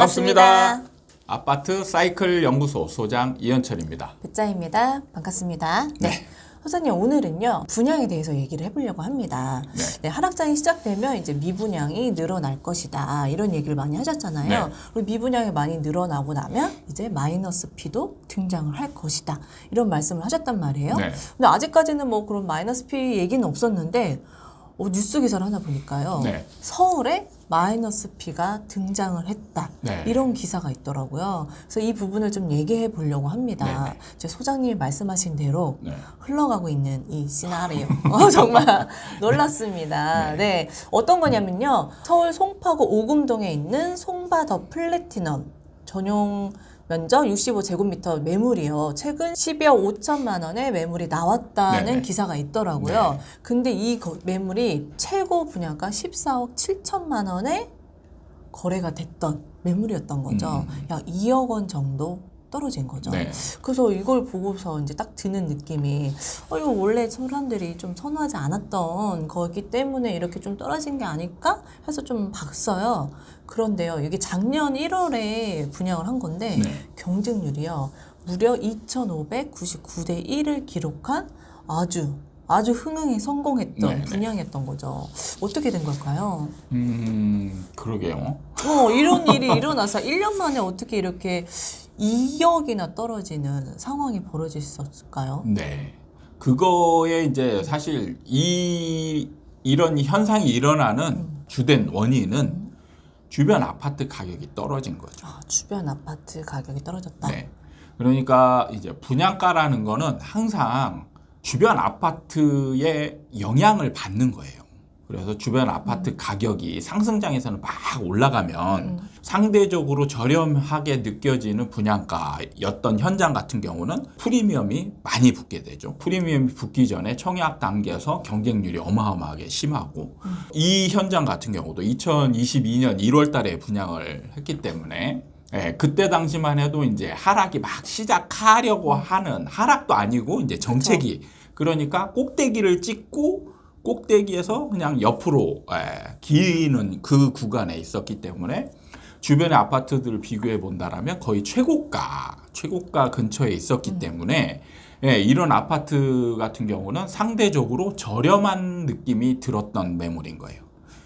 반갑습니다. 아파트 사이클 연구소 소장 이현철입니다. 배짜입니다. 반갑습니다. 네. 소장님, 오늘은요 분양에 대해서 얘기를 해보려고 합니다. 네. 하락장이 시작되면 이제 미분양이 늘어날 것이다, 이런 얘기를 많이 하셨잖아요. 네. 그리고 미분양이 많이 늘어나고 나면 이제 마이너스 P도 등장을 할 것이다, 이런 말씀을 하셨단 말이에요. 네. 근데 아직까지는 뭐 그런 마이너스 P 얘기는 없었는데 뉴스 기사를 하나 보니까요. 네. 서울에 마이너스 P가 등장을 했다. 네. 이런 기사가 있더라고요. 그래서 이 부분을 좀 얘기해 보려고 합니다. 네. 제 소장님이 말씀하신 대로 네. 흘러가고 있는 이 시나리오. 정말 놀랐습니다. 네. 네. 어떤 거냐면요. 서울 송파구 오금동에 있는 송바 더 플래티넘 전용 면적 65제곱미터 매물이요. 최근 12억 5천만 원의 매물이 나왔다는 네네. 기사가 있더라고요. 네. 근데 이 매물이 최고 분양가 14억 7천만 원에 거래가 됐던 매물이었던 거죠. 약 2억 원 정도 떨어진 거죠. 네. 그래서 이걸 보고서 이제 딱 드는 느낌이, 이거 원래 사람들이 좀 선호하지 않았던 거기 때문에 이렇게 좀 떨어진 게 아닐까 해서 좀 봤어요. 그런데요, 이게 작년 1월에 분양을 한 건데 네. 경쟁률이요 무려 2,599대 1을 기록한 아주 흥행에 성공했던 네네. 분양이었던 거죠. 어떻게 된 걸까요? 그러게요. 이런 일이 일어나서 1년 만에 어떻게 이렇게 2억이나 떨어지는 상황이 벌어졌을까요? 네. 그거에 이제 사실 이런 현상이 일어나는 주된 원인은 주변 아파트 가격이 떨어진 거죠. 주변 아파트 가격이 떨어졌다. 네. 그러니까 이제 분양가라는 거는 항상 주변 아파트의 영향을 받는 거예요. 그래서 주변 아파트 가격이 상승장에서는 막 올라가면 상대적으로 저렴하게 느껴지는 분양가였던 현장 같은 경우는 프리미엄이 많이 붙게 되죠. 프리미엄이 붙기 전에 청약 단계에서 경쟁률이 어마어마하게 심하고 이 현장 같은 경우도 2022년 1월 달에 분양을 했기 때문에 그때 당시만 해도 이제 하락이 막 시작하려고 하는, 하락도 아니고 이제 정체기. 그러니까 꼭대기를 찍고 꼭대기에서 그냥 옆으로 기는 그 구간에 있었기 때문에 주변의 아파트들을 비교해 본다라면 거의 최고가 근처에 있었기 때문에 이런 아파트 같은 경우는 상대적으로 저렴한 느낌이 들었던 매물인 거예요.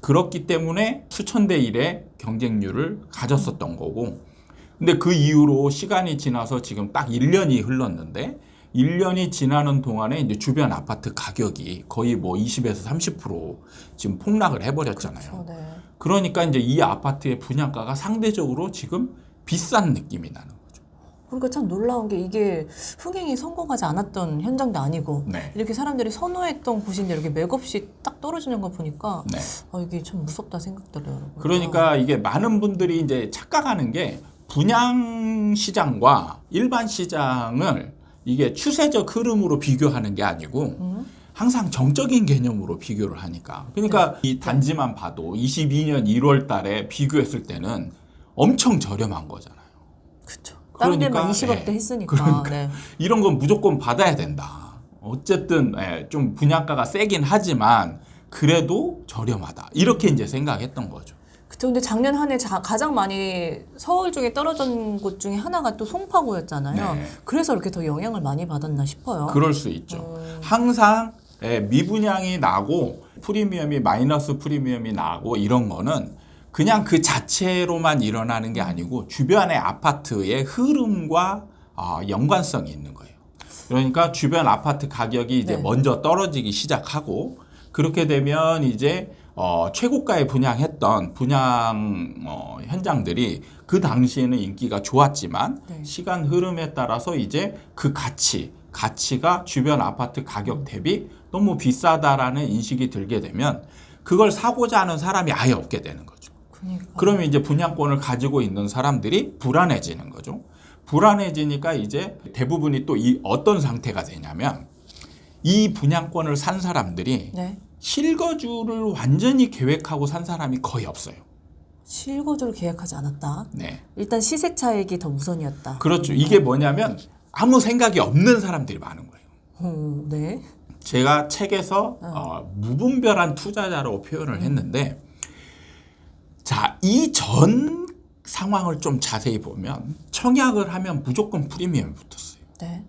그렇기 때문에 수천 대 1의 경쟁률을 가졌었던 거고, 근데 그 이후로 시간이 지나서 지금 딱 1년이 흘렀는데 1년이 지나는 동안에 이제 주변 아파트 가격이 거의 뭐 20에서 30% 지금 폭락을 해버렸잖아요. 그렇죠, 네. 그러니까 이제 이 아파트의 분양가가 상대적으로 지금 비싼 느낌이 나는 거죠. 그러니까 참 놀라운 게, 이게 흥행에 성공하지 않았던 현장도 아니고 네. 이렇게 사람들이 선호했던 곳인데 이렇게 맥없이 딱 떨어지는 거 보니까 네. 이게 참 무섭다 생각되더라고요. 그러니까 이게 많은 분들이 이제 착각하는 게 분양 시장과 일반 시장을 이게 추세적 흐름으로 비교하는 게 아니고 항상 정적인 개념으로 비교를 하니까. 그러니까 이 단지만 봐도 22년 1월 달에 비교했을 때는 엄청 저렴한 거잖아요. 그렇죠. 다른 데만 그러니까, 20억대 했으니까. 그러니까 네. 이런 건 무조건 받아야 된다. 어쨌든 좀 분양가가 세긴 하지만 그래도 저렴하다. 이렇게 이제 생각했던 거죠. 그쵸. 근데 작년 한 해 가장 많이 서울 중에 떨어진 곳 중에 하나가 또 송파구였잖아요. 네. 그래서 이렇게 더 영향을 많이 받았나 싶어요. 그럴 수 있죠. 항상 미분양이 나고 프리미엄이 마이너스 프리미엄이 나고 이런 거는 그냥 그 자체로만 일어나는 게 아니고 주변의 아파트의 흐름과 연관성이 있는 거예요. 그러니까 주변 아파트 가격이 이제 네. 먼저 떨어지기 시작하고, 그렇게 되면 이제 최고가에 분양했던 분양 현장들이 그 당시에는 인기가 좋았지만 네. 시간 흐름에 따라서 이제 그 가치가 주변 아파트 가격 대비 너무 비싸다라는 인식이 들게 되면 그걸 사고자 하는 사람이 아예 없게 되는 거죠. 그러면 이제 분양권을 가지고 있는 사람들이 불안해지는 거죠. 불안해지니까 이제 대부분이 또 어떤 상태가 되냐면, 이 분양권을 산 사람들이 네. 실거주를 완전히 계획하고 산 사람이 거의 없어요. 실거주를 계획하지 않았다. 네. 일단 시세 차익이 더 우선이었다. 그렇죠. 이게 뭐냐면 아무 생각이 없는 사람들이 많은 거예요. 네. 제가 책에서 무분별한 투자자라고 표현을 했는데, 자, 이 전 상황을 좀 자세히 보면 청약을 하면 무조건 프리미엄이 붙었어요. 네.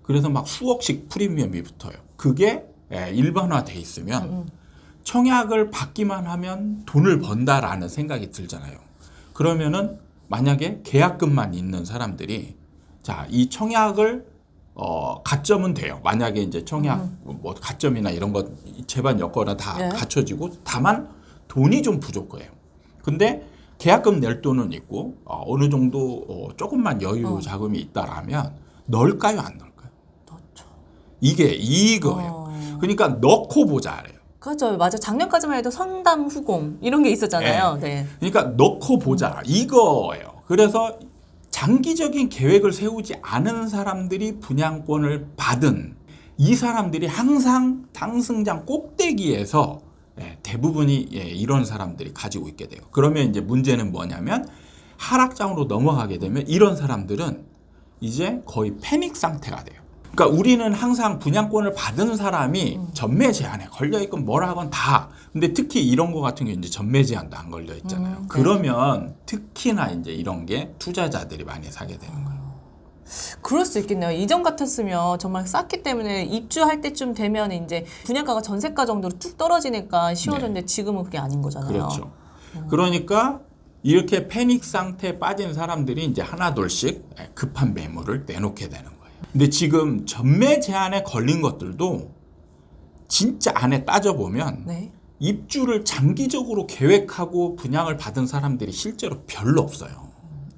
그래서 막 수억씩 프리미엄이 붙어요. 그게 일반화돼 있으면 청약을 받기만 하면 돈을 번다라는 생각이 들잖아요. 그러면은 만약에 계약금만 있는 사람들이 자, 이 청약을 가점은 돼요. 만약에 이제 청약 뭐 가점이나 이런 것 제반 여건은 다 네. 갖춰지고 다만 돈이 좀 부족해요. 근데 계약금 낼 돈은 있고 어느 정도 조금만 여유 자금이 있다라면 넣을까요, 안 넣을까요? 넣죠. 이게 이거예요. 그러니까 넣고 보자래요. 그렇죠. 맞아. 작년까지만 해도 선담 후공 이런 게 있었잖아요. 네. 그러니까 넣고 보자 이거예요. 그래서 장기적인 계획을 세우지 않은 사람들이 분양권을 받은 이 사람들이 항상 상승장 꼭대기에서 대부분이 이런 사람들이 가지고 있게 돼요. 그러면 이제 문제는 뭐냐면 하락장으로 넘어가게 되면 이런 사람들은 이제 거의 패닉 상태가 돼요. 그러니까 우리는 항상 분양권을 받은 사람이 전매 제한에 걸려 있건 뭐라 하건 다. 근데 특히 이런 거 같은 게 이제 전매 제한도 안 걸려 있잖아요. 네. 그러면 특히나 이제 이런 게 투자자들이 많이 사게 되는 거예요. 그럴 수 있겠네요. 이전 같았으면 정말 쌌기 때문에 입주할 때쯤 되면 이제 분양가가 전세가 정도로 뚝 떨어지니까 쉬워졌는데 지금은 그게 아닌 거잖아요. 그렇죠. 그러니까 이렇게 패닉 상태에 빠진 사람들이 이제 하나둘씩 급한 매물을 내놓게 되는 거예요. 근데 지금 전매 제한에 걸린 것들도 진짜 안에 따져보면 네. 입주를 장기적으로 계획하고 분양을 받은 사람들이 실제로 별로 없어요.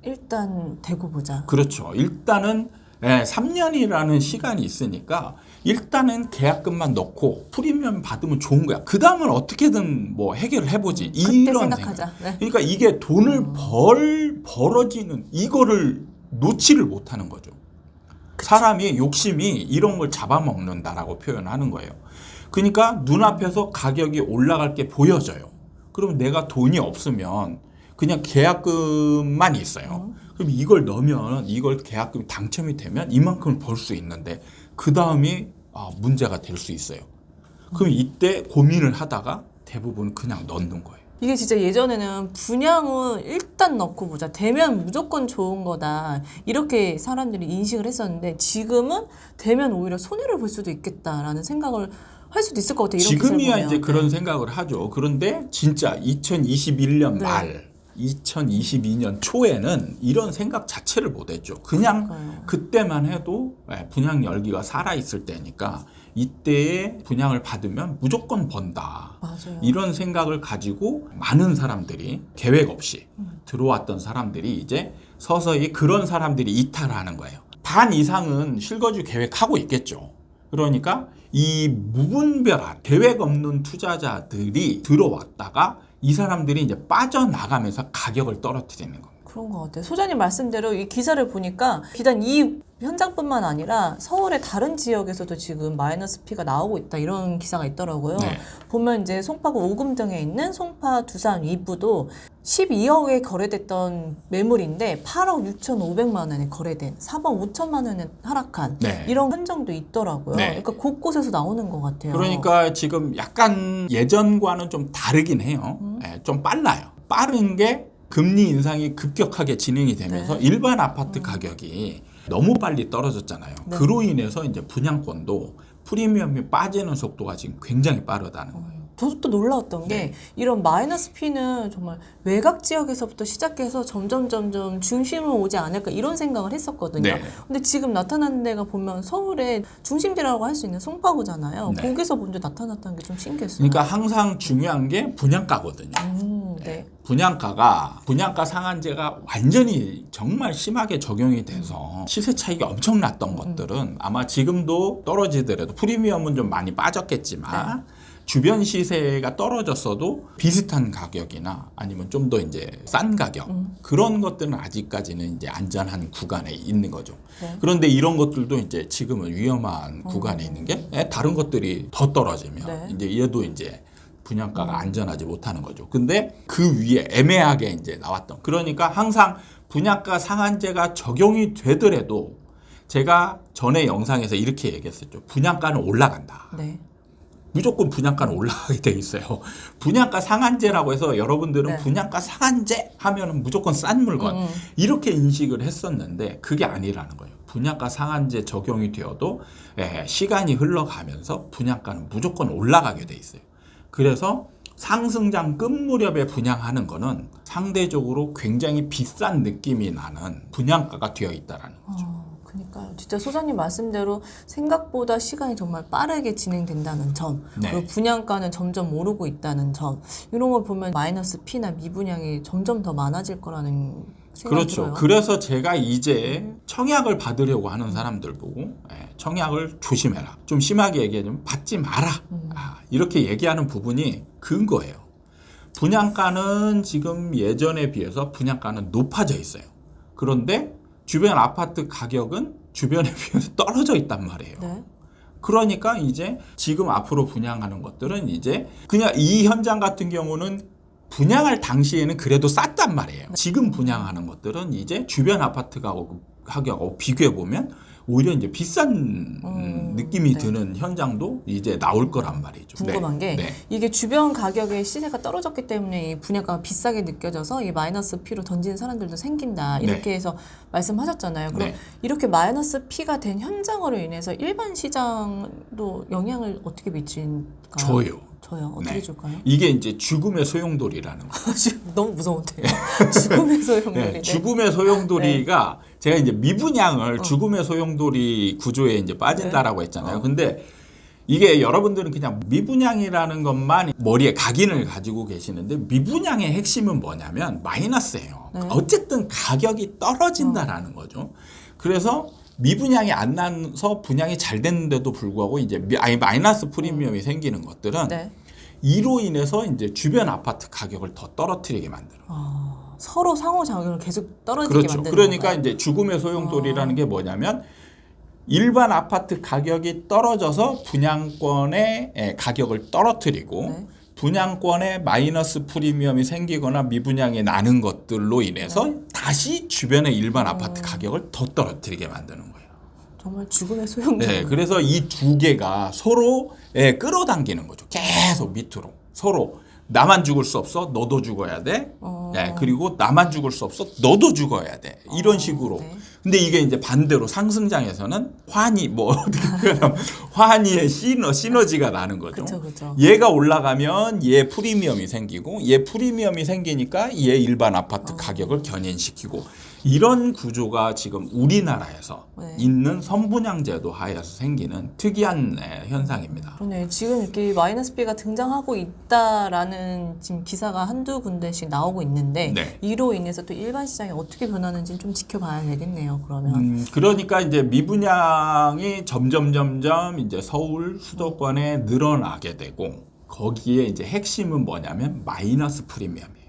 일단 대고 보자. 그렇죠. 일단은 3년이라는 시간이 있으니까 일단은 계약금만 넣고 프리미엄 받으면 좋은 거야. 그 다음은 어떻게든 뭐 해결을 해보지. 그때 이런 생각하자. 네. 그러니까 이게 돈을 벌어지는 이거를 놓지를 못하는 거죠. 사람이 욕심이 이런 걸 잡아먹는다라고 표현하는 거예요. 그러니까 눈앞에서 가격이 올라갈 게 보여져요. 그럼 내가 돈이 없으면 그냥 계약금만 있어요. 그럼 이걸 넣으면 이걸 계약금이 당첨이 되면 이만큼을 벌 수 있는데 그 다음이 문제가 될 수 있어요. 그럼 이때 고민을 하다가 대부분 그냥 넣는 거예요. 이게 진짜 예전에는 분양은 일단 넣고 보자. 되면 무조건 좋은 거다. 이렇게 사람들이 인식을 했었는데 지금은 되면 오히려 손해를 볼 수도 있겠다라는 생각을 할 수도 있을 것 같아요. 이런 지금이야 기사를 이제 보면. 그런 생각을 하죠. 그런데 진짜 2021년 네. 말 2022년 초에는 이런 생각 자체를 못했죠. 그냥 그러니까요. 그때만 해도 분양 열기가 살아있을 때니까 이때에 분양을 받으면 무조건 번다. 맞아요. 이런 생각을 가지고 많은 사람들이 계획 없이 들어왔던 사람들이 이제 서서히 그런 사람들이 이탈하는 거예요. 반 이상은 실거주 계획하고 있겠죠. 그러니까 이 무분별한 계획 없는 투자자들이 들어왔다가 이 사람들이 이제 빠져나가면서 가격을 떨어뜨리는 겁니다. 그런 것 같아요. 소장님 말씀대로 이 기사를 보니까 비단 이 현장뿐만 아니라 서울의 다른 지역에서도 지금 마이너스 P가 나오고 있다 이런 기사가 있더라고요. 네. 보면 이제 송파구 오금등에 있는 송파 두산 위부도 12억에 거래됐던 매물인데 8억 6,500만 원에 거래된 4억 5천만 원에 하락한 네. 이런 현장도 있더라고요. 네. 그러니까 곳곳에서 나오는 것 같아요. 그러니까 지금 약간 예전과는 좀 다르긴 해요. 좀 빨라요. 빠른 게 금리 인상이 급격하게 진행이 되면서 일반 아파트 가격이 너무 빨리 떨어졌잖아요. 네. 그로 인해서 이제 분양권도 프리미엄이 빠지는 속도가 지금 굉장히 빠르다는 거예요. 저도 또 놀라웠던 게 이런 마이너스 P는 정말 외곽 지역에서부터 시작해서 점점 중심으로 오지 않을까 이런 생각을 했었거든요. 네. 근데 지금 나타나는 데가 보면 서울의 중심지라고 할 수 있는 송파구잖아요. 네. 거기서 먼저 나타났다는 게 좀 신기했어요. 그러니까 항상 중요한 게 분양가거든요. 네. 분양가 상한제가 완전히 정말 심하게 적용이 돼서 시세 차익이 엄청 났던 것들은 아마 지금도 떨어지더라도 프리미엄은 좀 많이 빠졌겠지만 주변 시세가 떨어졌어도 비슷한 가격이나 아니면 좀 더 이제 싼 가격 그런 것들은 아직까지는 이제 안전한 구간에 있는 거죠. 네. 그런데 이런 것들도 이제 지금은 위험한 구간에 있는 게 다른 것들이 더 떨어지면 네. 이제 얘도 이제 분양가가 안전하지 못하는 거죠. 근데 그 위에 애매하게 이제 나왔던. 그러니까 항상 분양가 상한제가 적용이 되더라도 제가 전에 영상에서 이렇게 얘기했었죠. 분양가는 올라간다. 네. 무조건 분양가는 올라가게 돼 있어요. 분양가 상한제라고 해서 여러분들은 네. 분양가 상한제 하면은 무조건 싼 물건 이렇게 인식을 했었는데 그게 아니라는 거예요. 분양가 상한제 적용이 되어도 시간이 흘러가면서 분양가는 무조건 올라가게 돼 있어요. 그래서 상승장 끝 무렵에 분양하는 거는 상대적으로 굉장히 비싼 느낌이 나는 분양가가 되어 있다라는 거죠. 그러니까요. 진짜 소장님 말씀대로 생각보다 시간이 정말 빠르게 진행된다는 점, 네. 그리고 분양가는 점점 오르고 있다는 점, 이런 걸 보면 마이너스 P나 미분양이 점점 더 많아질 거라는 생각이 그렇죠. 들어요. 그래서 제가 이제 청약을 받으려고 하는 사람들 보고 청약을 조심해라. 좀 심하게 얘기하면 받지 마라. 이렇게 얘기하는 부분이 근거예요. 분양가는 지금 예전에 비해서 분양가는 높아져 있어요. 그런데 주변 아파트 가격은 주변에 비해서 떨어져 있단 말이에요. 네. 그러니까 이제 지금 앞으로 분양하는 것들은 이제 그냥 이 현장 같은 경우는 분양할 당시에는 그래도 쌌단 말이에요. 지금 분양하는 것들은 이제 주변 아파트 가격하고 비교해 보면 오히려 이제 비싼 느낌이 네. 드는 현장도 이제 나올 거란 말이죠. 궁금한 게 이게 주변 가격의 시세가 떨어졌기 때문에 이 분양가가 비싸게 느껴져서 이 마이너스 P로 던지는 사람들도 생긴다 이렇게 해서 말씀하셨잖아요. 그럼 이렇게 마이너스 P가 된 현장으로 인해서 일반 시장도 영향을 어떻게 미칠까요? 저요. 어떻게 줄까요? 이게 이제 죽음의 소용돌이라는 거. 너무 무서운데요. 죽음의 소용돌이. 죽음의 소용돌이가 제가 이제 미분양을 죽음의 소용돌이 구조에 이제 빠진다라고 했잖아요. 근데 이게 여러분들은 그냥 미분양이라는 것만 머리에 각인을 가지고 계시는데 미분양의 핵심은 뭐냐면 마이너스예요. 어쨌든 가격이 떨어진다라는 거죠. 그래서 미분양이 안 나서 분양이 잘 됐는데도 불구하고 이제 마이너스 프리미엄이 생기는 것들은 이로 인해서 이제 주변 아파트 가격을 더 떨어뜨리게 만드는 거예요. 서로 상호작용을 계속 떨어지게 그렇죠. 만드는 그러니까 건가요? 이제 죽음의 소용돌이라는 게 뭐냐면 일반 아파트 가격이 떨어져서 분양권의 가격을 떨어뜨리고 분양권에 마이너스 프리미엄이 생기거나 미분양이 나는 것들로 인해서 다시 주변의 일반 아파트 가격을 더 떨어뜨리게 만드는 거예요. 정말 죽음의 소용돌이. 그래서 이 두 개가 서로 끌어당기는 거죠. 계속 밑으로 서로 나만 죽을 수 없어, 너도 죽어야 돼. 그리고 나만 죽을 수 없어, 너도 죽어야 돼. 이런 식으로. 근데 이게 이제 반대로 상승장에서는 환희의 시너지가 나는 거죠. 그쵸. 얘가 올라가면 얘 프리미엄이 생기고 얘 프리미엄이 생기니까 얘 일반 아파트 가격을 견인시키고 이런 구조가 지금 우리나라에서 있는 선분양제도 하에서 생기는 특이한 현상입니다. 그러네. 지금 이렇게 마이너스 B가 등장하고 있다라는 지금 기사가 한두 군데씩 나오고 있는데 이로 인해서 또 일반 시장이 어떻게 변하는지 좀 지켜봐야 되겠네요. 그러면 그러니까 이제 미분양이 점점 이제 서울 수도권에 늘어나게 되고 거기에 이제 핵심은 뭐냐면 마이너스 프리미엄이에요.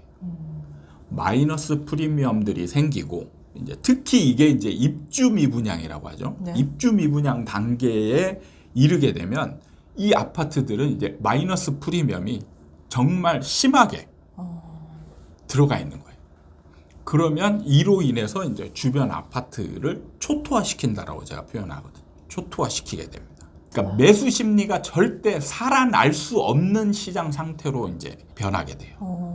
마이너스 프리미엄들이 생기고 이제 특히 이게 이제 입주 미분양이라고 하죠. 입주 미분양 단계에 이르게 되면 이 아파트들은 이제 마이너스 프리미엄이 정말 심하게 들어가 있는 거예요. 그러면 이로 인해서 이제 주변 아파트를 초토화시킨다라고 제가 표현하거든요. 초토화시키게 됩니다. 그러니까 매수 심리가 절대 살아날 수 없는 시장 상태로 이제 변하게 돼요.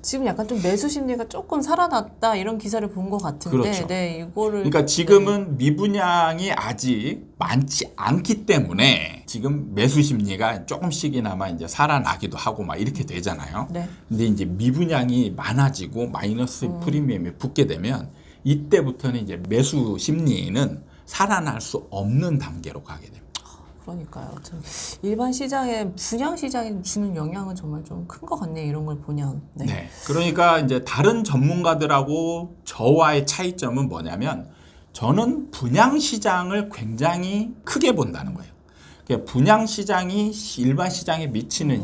지금 약간 좀 매수 심리가 조금 살아났다 이런 기사를 본 것 같은데, 그렇죠. 이거를 그러니까 지금은 미분양이 아직 많지 않기 때문에 지금 매수 심리가 조금씩이나마 이제 살아나기도 하고 막 이렇게 되잖아요. 근데 이제 미분양이 많아지고 마이너스 프리미엄이 붙게 되면 이때부터는 이제 매수 심리는 살아날 수 없는 단계로 가게 됩니다. 그러니까요. 일반 시장에 분양 시장에 주는 영향은 정말 좀 큰 것 같네요. 이런 걸 보면. 그러니까 이제 다른 전문가들하고 저와의 차이점은 뭐냐면 저는 분양 시장을 굉장히 크게 본다는 거예요. 그러니까 분양 시장이 일반 시장에 미치는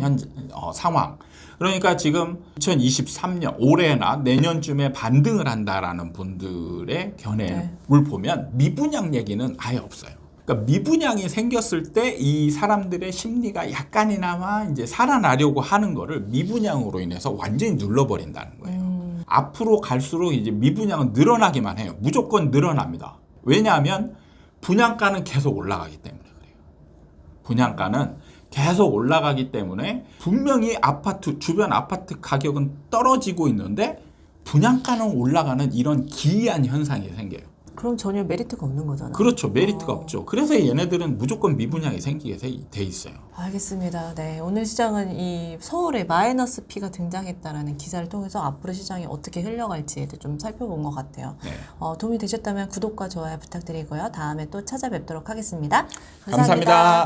상황. 그러니까 지금 2023년 올해나 내년쯤에 반등을 한다라는 분들의 견해를 보면 미분양 얘기는 아예 없어요. 그러니까 미분양이 생겼을 때 이 사람들의 심리가 약간이나마 이제 살아나려고 하는 거를 미분양으로 인해서 완전히 눌러버린다는 거예요. 앞으로 갈수록 이제 미분양은 늘어나기만 해요. 무조건 늘어납니다. 왜냐하면 분양가는 계속 올라가기 때문에 그래요. 분양가는 계속 올라가기 때문에 분명히 주변 아파트 가격은 떨어지고 있는데 분양가는 올라가는 이런 기이한 현상이 생겨요. 그럼 전혀 메리트가 없는 거잖아요. 그렇죠. 메리트가 없죠. 그래서 얘네들은 무조건 미분양이 생기게 돼 있어요. 알겠습니다. 네, 오늘 시장은 이 서울에 마이너스 P가 등장했다라는 기사를 통해서 앞으로 시장이 어떻게 흘러갈지에 대해 좀 살펴본 것 같아요. 네. 도움이 되셨다면 구독과 좋아요 부탁드리고요. 다음에 또 찾아뵙도록 하겠습니다. 감사합니다.